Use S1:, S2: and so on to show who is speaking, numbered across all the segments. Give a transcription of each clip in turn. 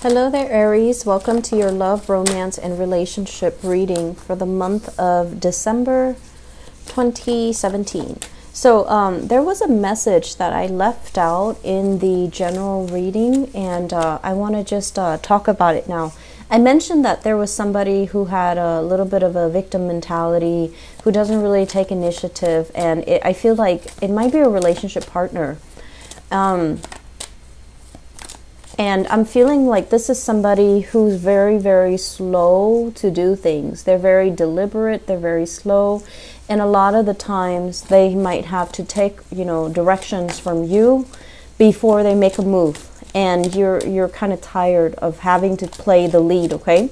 S1: Hello there, Aries. Welcome to your love, romance, and relationship reading for the month of December 2017. So there was a message that I left out in the general reading, and I want to just talk about it now. I mentioned that there was somebody who had a little bit of a victim mentality, who doesn't really take initiative, and I feel like it might be a relationship partner. And I'm feeling like this is somebody who's very, very slow to do things. They're very deliberate, they're very slow. And a lot of the times they might have to take, directions from you before they make a move. And you're kind of tired of having to play the lead, okay?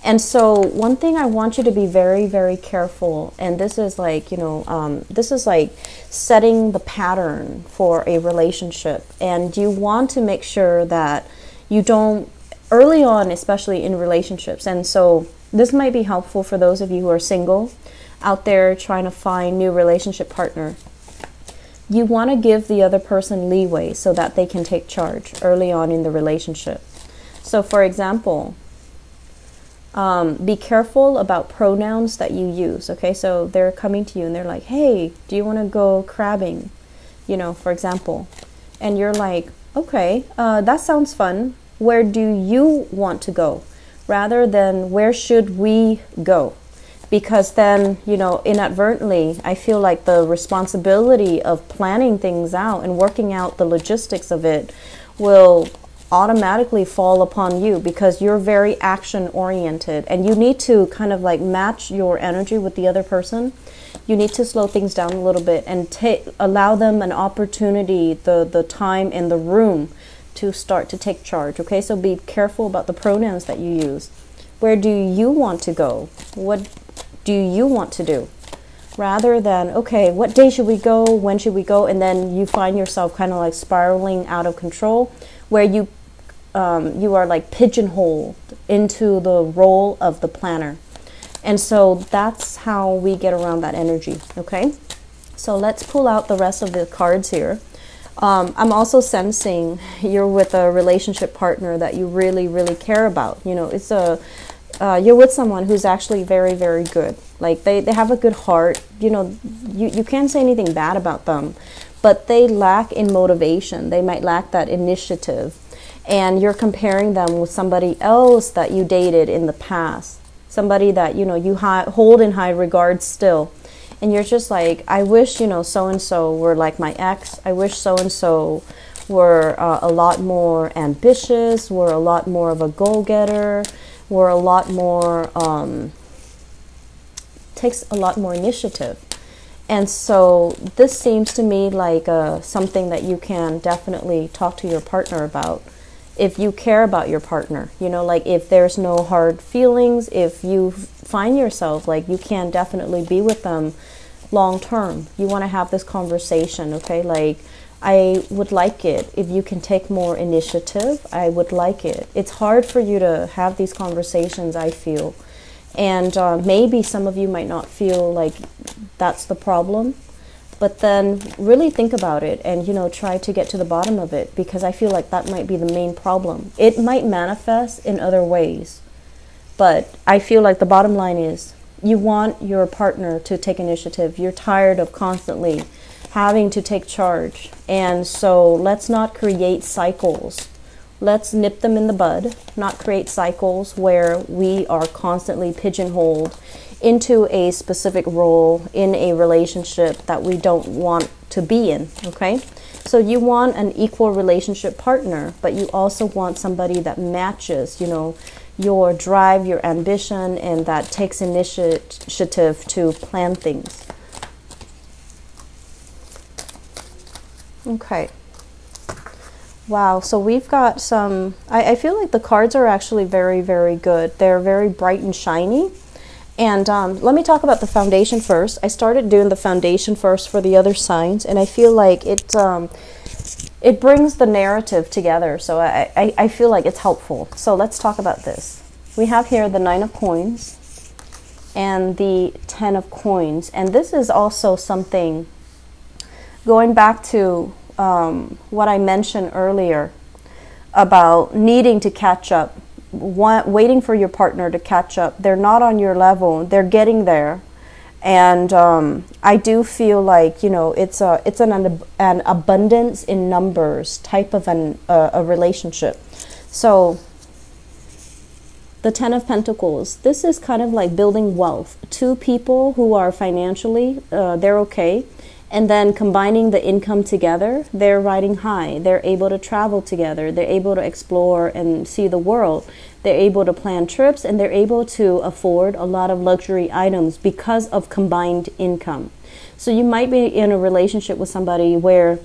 S1: And so one thing I want you to be very, very careful, and this is like, this is like setting the pattern for a relationship. And you want to make sure that you don't, early on, especially in relationships. And so this might be helpful for those of you who are single out there trying to find new relationship partner. You want to give the other person leeway so that they can take charge early on in the relationship. So for example, be careful about pronouns that you use, okay? So they're coming to you and they're like, hey, do you want to go crabbing? For example. And you're like, okay, that sounds fun. Where do you want to go? Rather than where should we go? Because then, inadvertently, I feel like the responsibility of planning things out and working out the logistics of it will automatically fall upon you, because you're very action oriented and you need to kind of like match your energy with the other person. You need to slow things down a little bit and allow them an opportunity, the time and the room to start to take charge. Okay, so be careful about the pronouns that you use. Where do you want to go? What do you want to do? Rather than, okay, what day should we go? When should we go? And then you find yourself kind of like spiraling out of control, where you are like pigeonholed into the role of the planner. And so that's how we get around that energy, okay? So let's pull out the rest of the cards here. I'm also sensing you're with a relationship partner that you really, really care about. It's you're with someone who's actually very, very good. Like they have a good heart. You can't say anything bad about them, but they lack in motivation. They might lack that initiative. And you're comparing them with somebody else that you dated in the past. Somebody that, you hold in high regard still. And you're just like, I wish, so-and-so were like my ex. I wish so-and-so were a lot more ambitious, were a lot more of a go-getter, were a lot more, takes a lot more initiative. And so this seems to me like something that you can definitely talk to your partner about. If you care about your partner, like if there's no hard feelings, if you find yourself like you can definitely be with them long term, you want to have this conversation, okay? Like, I would like it if you can take more initiative. I would like it. It's hard for you to have these conversations, I feel. And maybe some of you might not feel like that's the problem. But then really think about it and, try to get to the bottom of it, because I feel like that might be the main problem. It might manifest in other ways, but I feel like the bottom line is you want your partner to take initiative. You're tired of constantly having to take charge. And so let's not create cycles. Let's nip them in the bud, not create cycles where we are constantly pigeonholed into a specific role in a relationship that we don't want to be in, okay? So you want an equal relationship partner, but you also want somebody that matches, your drive, your ambition, and that takes initiative to plan things. Okay. Wow, so we've got some, I feel like the cards are actually very, very good. They're very bright and shiny. And let me talk about the foundation first. I started doing the foundation first for the other signs, and I feel like it brings the narrative together. So I feel like it's helpful. So let's talk about this. We have here the 9 of Coins and the 10 of Coins. And this is also something, going back to what I mentioned earlier, about needing to catch up, waiting for your partner to catch up. They're not on your level. They're getting there. And I do feel like, you know, it's an abundance in numbers type of a relationship. So the Ten of Pentacles, this is kind of like building wealth. Two people who are financially, they're okay. And then combining the income together, they're riding high. They're able to travel together. They're able to explore and see the world. They're able to plan trips, and they're able to afford a lot of luxury items because of combined income. So you might be in a relationship with somebody where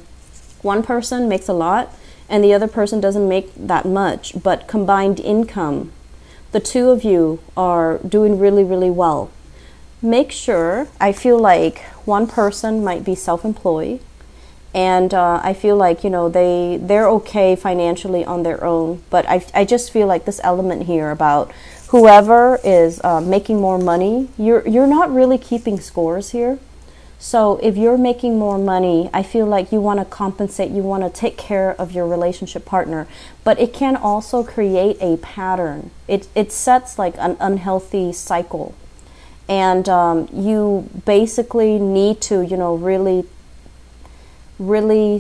S1: one person makes a lot and the other person doesn't make that much, but combined income, the two of you are doing really, really well. Make sure, I feel like one person might be self-employed, and I feel like, you know, they're okay financially on their own, but I just feel like this element here about whoever is making more money, you're not really keeping scores here. So if you're making more money, I feel like you want to compensate, you want to take care of your relationship partner, but it can also create a pattern. It sets like an unhealthy cycle. And you basically need to, you know, really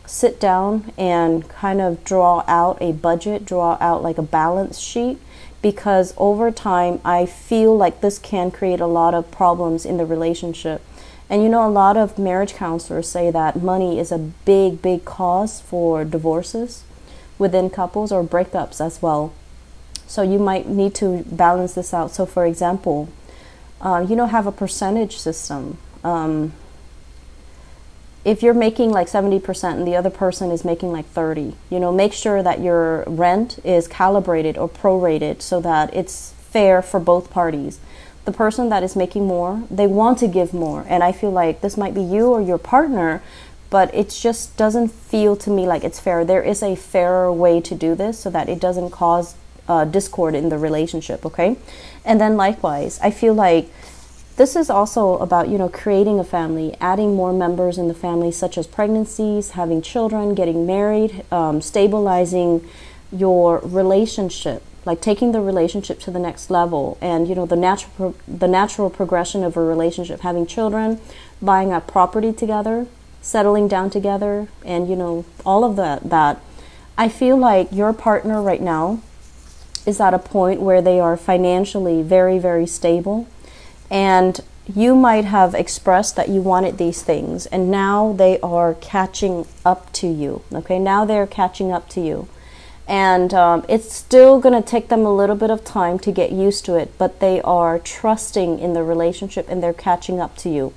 S1: sit down and kind of draw out a budget, draw out like a balance sheet, because over time, I feel like this can create a lot of problems in the relationship. And, you know, a lot of marriage counselors say that money is a big, big cause for divorces within couples or breakups as well. So you might need to balance this out. So, for example, you know, have a percentage system. If you're making like 70% and the other person is making like 30, you know, make sure that your rent is calibrated or prorated so that it's fair for both parties. The person that is making more, they want to give more. And I feel like this might be you or your partner, but it just doesn't feel to me like it's fair. There is a fairer way to do this so that it doesn't cause discord in the relationship, okay? And then likewise, I feel like this is also about, you know, creating a family, adding more members in the family, such as pregnancies, having children, getting married, stabilizing your relationship, like taking the relationship to the next level. And, you know, the natural progression of a relationship, having children, buying a property together, settling down together, and, you know, all of that. I feel like your partner right now is at a point where they are financially very, very stable. And you might have expressed that you wanted these things, and now they are catching up to you. Okay, now they're catching up to you. And it's still going to take them a little bit of time to get used to it, but they are trusting in the relationship and they're catching up to you.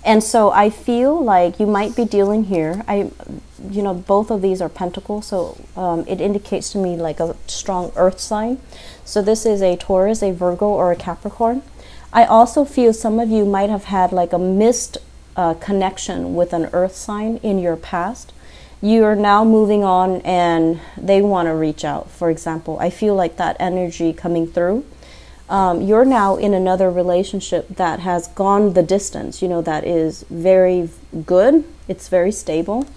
S1: And so I feel like you might be dealing here. You know, both of these are pentacles, so it indicates to me like a strong earth sign. So this is a Taurus, a Virgo, or a Capricorn. I also feel some of you might have had like a missed connection with an earth sign in your past. You are now moving on and they want to reach out, for example. I feel like that energy coming through. You're now in another relationship that has gone the distance, you know, that is very good. It's very stable.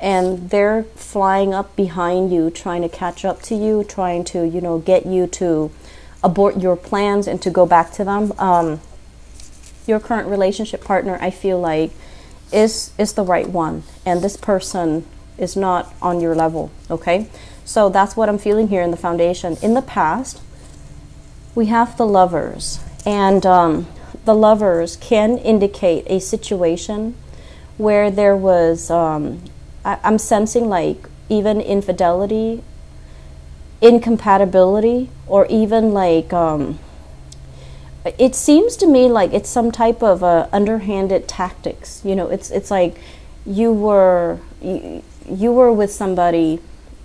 S1: And they're flying up behind you, trying to catch up to you, trying to, you know, get you to abort your plans and to go back to them. Your current relationship partner, I feel like, is the right one. And this person is not on your level, okay? So that's what I'm feeling here in the foundation. In the past, we have the Lovers. And the Lovers can indicate a situation where there was, I'm sensing like even infidelity, incompatibility, or even like it seems to me like it's some type of underhanded tactics. You know, it's like you were with somebody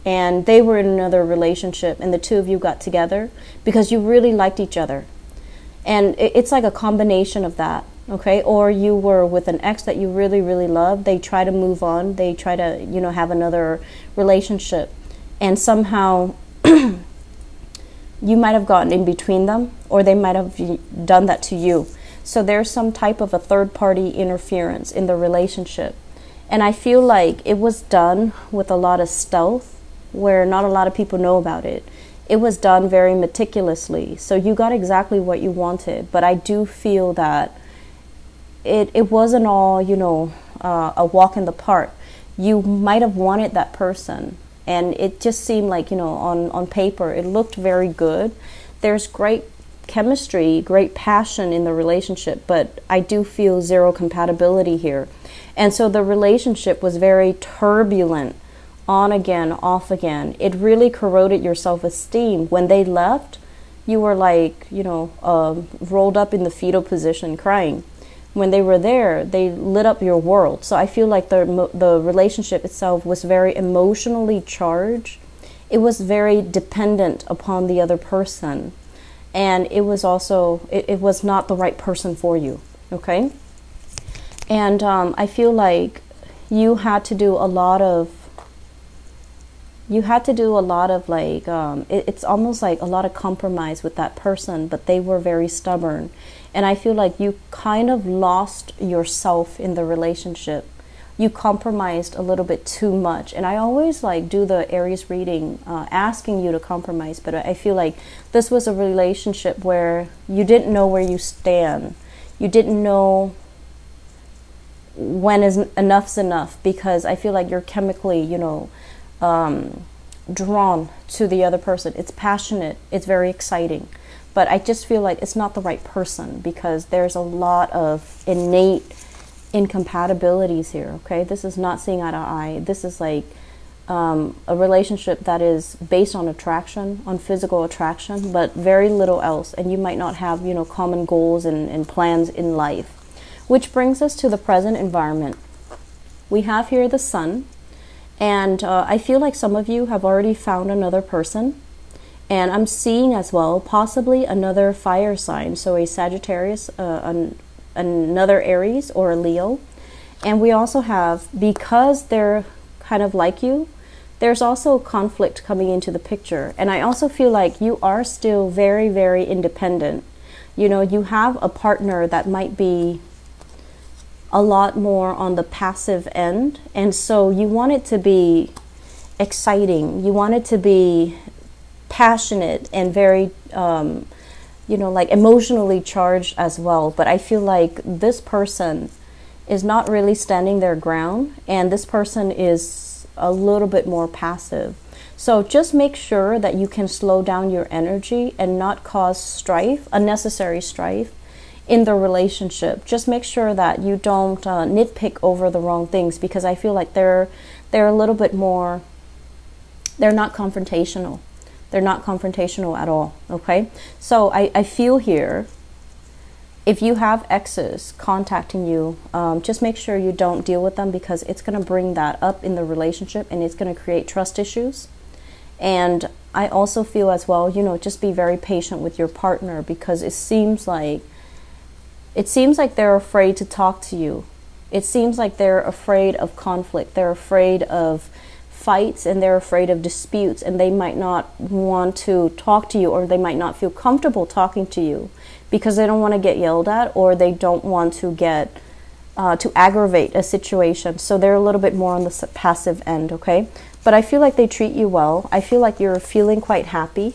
S1: and they were in another relationship and the two of you got together because you really liked each other, and it's like a combination of that. Okay, or you were with an ex that you really, really loved. They try to move on. They try to, you know, have another relationship, and somehow you might have gotten in between them, or they might have done that to you. So there's some type of a third-party interference in the relationship. And I feel like it was done with a lot of stealth, where not a lot of people know about it. It was done very meticulously, so you got exactly what you wanted. But I do feel that it wasn't all, you know, a walk in the park. You might have wanted that person, and it just seemed like, you know, on paper it looked very good. There's great chemistry, great passion in the relationship, but I do feel zero compatibility here. And so the relationship was very turbulent, on again, off again. It really corroded your self-esteem. When they left, you were like, you know, rolled up in the fetal position crying. When they were there, they lit up your world. So I feel like the relationship itself was very emotionally charged. It was very dependent upon the other person. And it was also, it was not the right person for you, okay? And I feel like you had to do a lot of like, it's almost like a lot of compromise with that person, but they were very stubborn. And I feel like you kind of lost yourself in the relationship. You compromised a little bit too much. And I always like do the Aries reading, asking you to compromise, but I feel like this was a relationship where you didn't know where you stand. You didn't know when enough's enough, because I feel like you're chemically, you know, drawn to the other person. It's passionate, it's very exciting, but I just feel like it's not the right person, because there's a lot of innate incompatibilities here, okay? This is not seeing eye to eye. This is like a relationship that is based on attraction, on physical attraction, but very little else, and you might not have, you know, common goals and plans in life. Which brings us to the present environment. We have here the sun. And I feel like some of you have already found another person. And I'm seeing as well possibly another fire sign. So a Sagittarius, another Aries, or a Leo. And we also have, because they're kind of like you, there's also conflict coming into the picture. And I also feel like you are still very, very independent. You know, you have a partner that might be a lot more on the passive end, and so you want it to be exciting, you want it to be passionate and very you know, like emotionally charged as well. But I feel like this person is not really standing their ground, and this person is a little bit more passive. So just make sure that you can slow down your energy and not cause strife, unnecessary strife, in the relationship. Just make sure that you don't nitpick over the wrong things, because I feel like they're a little bit more, they're not confrontational. They're not confrontational at all, okay? So I feel here, if you have exes contacting you, just make sure you don't deal with them, because it's going to bring that up in the relationship, and it's going to create trust issues. And I also feel as well, you know, just be very patient with your partner, because it seems like they're afraid to talk to you. It seems like they're afraid of conflict. They're afraid of fights, and they're afraid of disputes, and they might not want to talk to you, or they might not feel comfortable talking to you because they don't want to get yelled at, or they don't want to get to aggravate a situation. So they're a little bit more on the passive end, okay? But I feel like they treat you well. I feel like you're feeling quite happy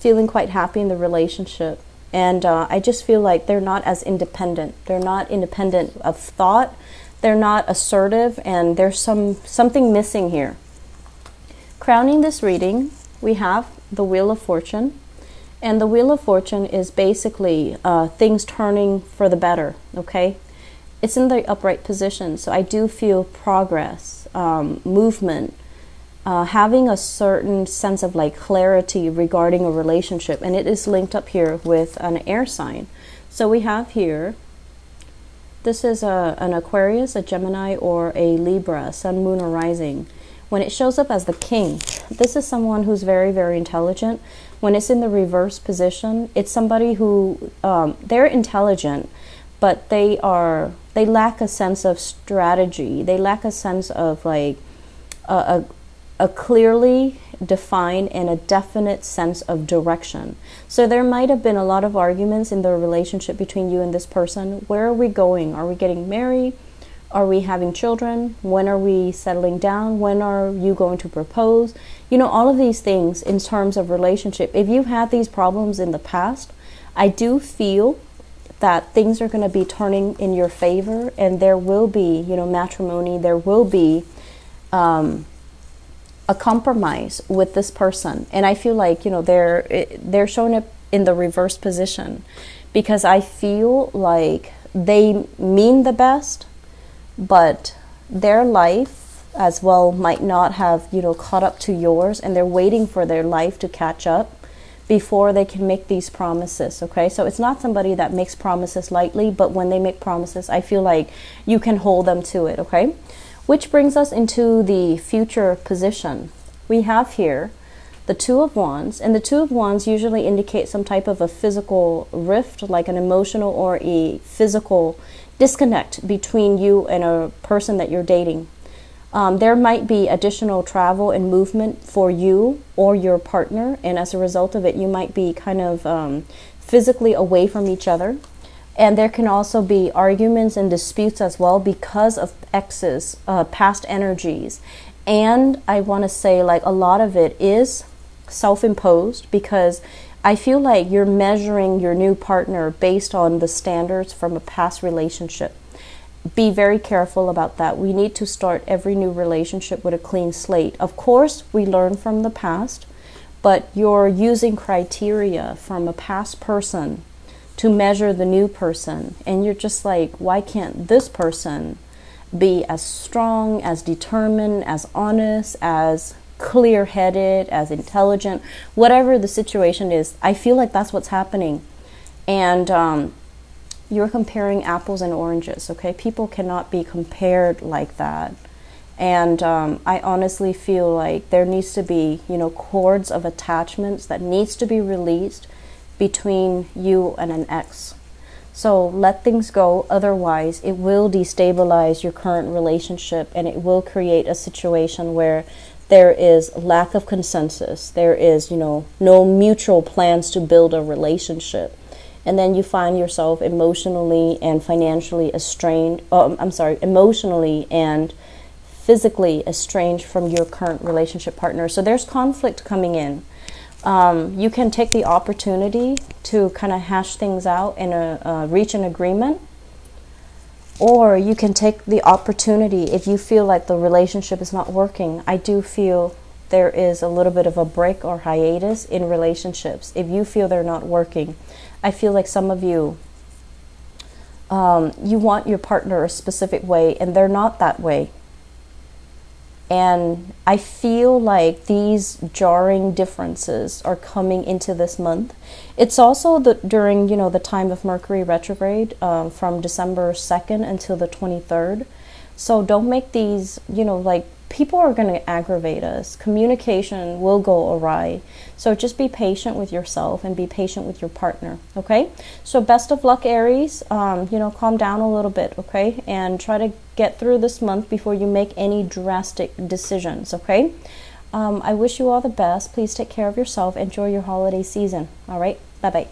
S1: in the relationship. And I just feel like they're not as independent. They're not independent of thought. They're not assertive, and there's something missing here. Crowning this reading, we have the Wheel of Fortune. And the Wheel of Fortune is basically things turning for the better, okay? It's in the upright position, so I do feel progress, movement, having a certain sense of like clarity regarding a relationship, and it is linked up here with an air sign. So we have here, this is an Aquarius, a Gemini, or a Libra, Sun, Moon, or Rising. When it shows up as the King, this is someone who's very, very intelligent. When it's in the reverse position, it's somebody who, they're intelligent, but they lack a sense of strategy. They lack a sense of like a clearly defined and a definite sense of direction. So there might have been a lot of arguments in the relationship between you and this person. Where are we going? Are we getting married? Are we having children? When are we settling down? When are you going to propose? You know, all of these things in terms of relationship. If you've had these problems in the past, I do feel that things are going to be turning in your favor, and there will be, you know, matrimony. There will be a compromise with this person. And I feel like, you know, they're showing up in the reverse position, because I feel like they mean the best, but their life as well might not have, you know, caught up to yours, and they're waiting for their life to catch up before they can make these promises. Okay, so it's not somebody that makes promises lightly, but when they make promises, I feel like you can hold them to it. Okay, which brings us into the future position. We have here the Two of Wands, and the Two of Wands usually indicate some type of a physical rift, like an emotional or a physical disconnect between you and a person that you're dating. There might be additional travel and movement for you or your partner, and as a result of it, you might be kind of physically away from each other. And there can also be arguments and disputes as well because of exes, past energies. And I want to say, like, a lot of it is self-imposed, because I feel like you're measuring your new partner based on the standards from a past relationship. Be very careful about that. We need to start every new relationship with a clean slate. Of course, we learn from the past, but you're using criteria from a past person to measure the new person. And you're just like, why can't this person be as strong, as determined, as honest, as clear-headed, as intelligent, whatever the situation is? I feel like that's what's happening. And you're comparing apples and oranges, okay? People cannot be compared like that. And I honestly feel like there needs to be, you know, cords of attachments that needs to be released between you and an ex. So let things go, otherwise it will destabilize your current relationship, and it will create a situation where there is lack of consensus. There is, you know, no mutual plans to build a relationship. And then you find yourself emotionally and financially estranged, emotionally and physically estranged from your current relationship partner. So there's conflict coming in. You can take the opportunity to kind of hash things out and reach an agreement. Or you can take the opportunity, if you feel like the relationship is not working. I do feel there is a little bit of a break or hiatus in relationships. If you feel they're not working, I feel like some of you, you want your partner a specific way, and they're not that way. And I feel like these jarring differences are coming into this month. It's also during, you know, the time of Mercury retrograde, from December 2nd until the 23rd. So don't make these, you know, like, people are going to aggravate us. Communication will go awry. So just be patient with yourself and be patient with your partner, okay? So best of luck, Aries. You know, calm down a little bit, okay? And try to get through this month before you make any drastic decisions, okay? I wish you all the best. Please take care of yourself. Enjoy your holiday season, all right? Bye-bye.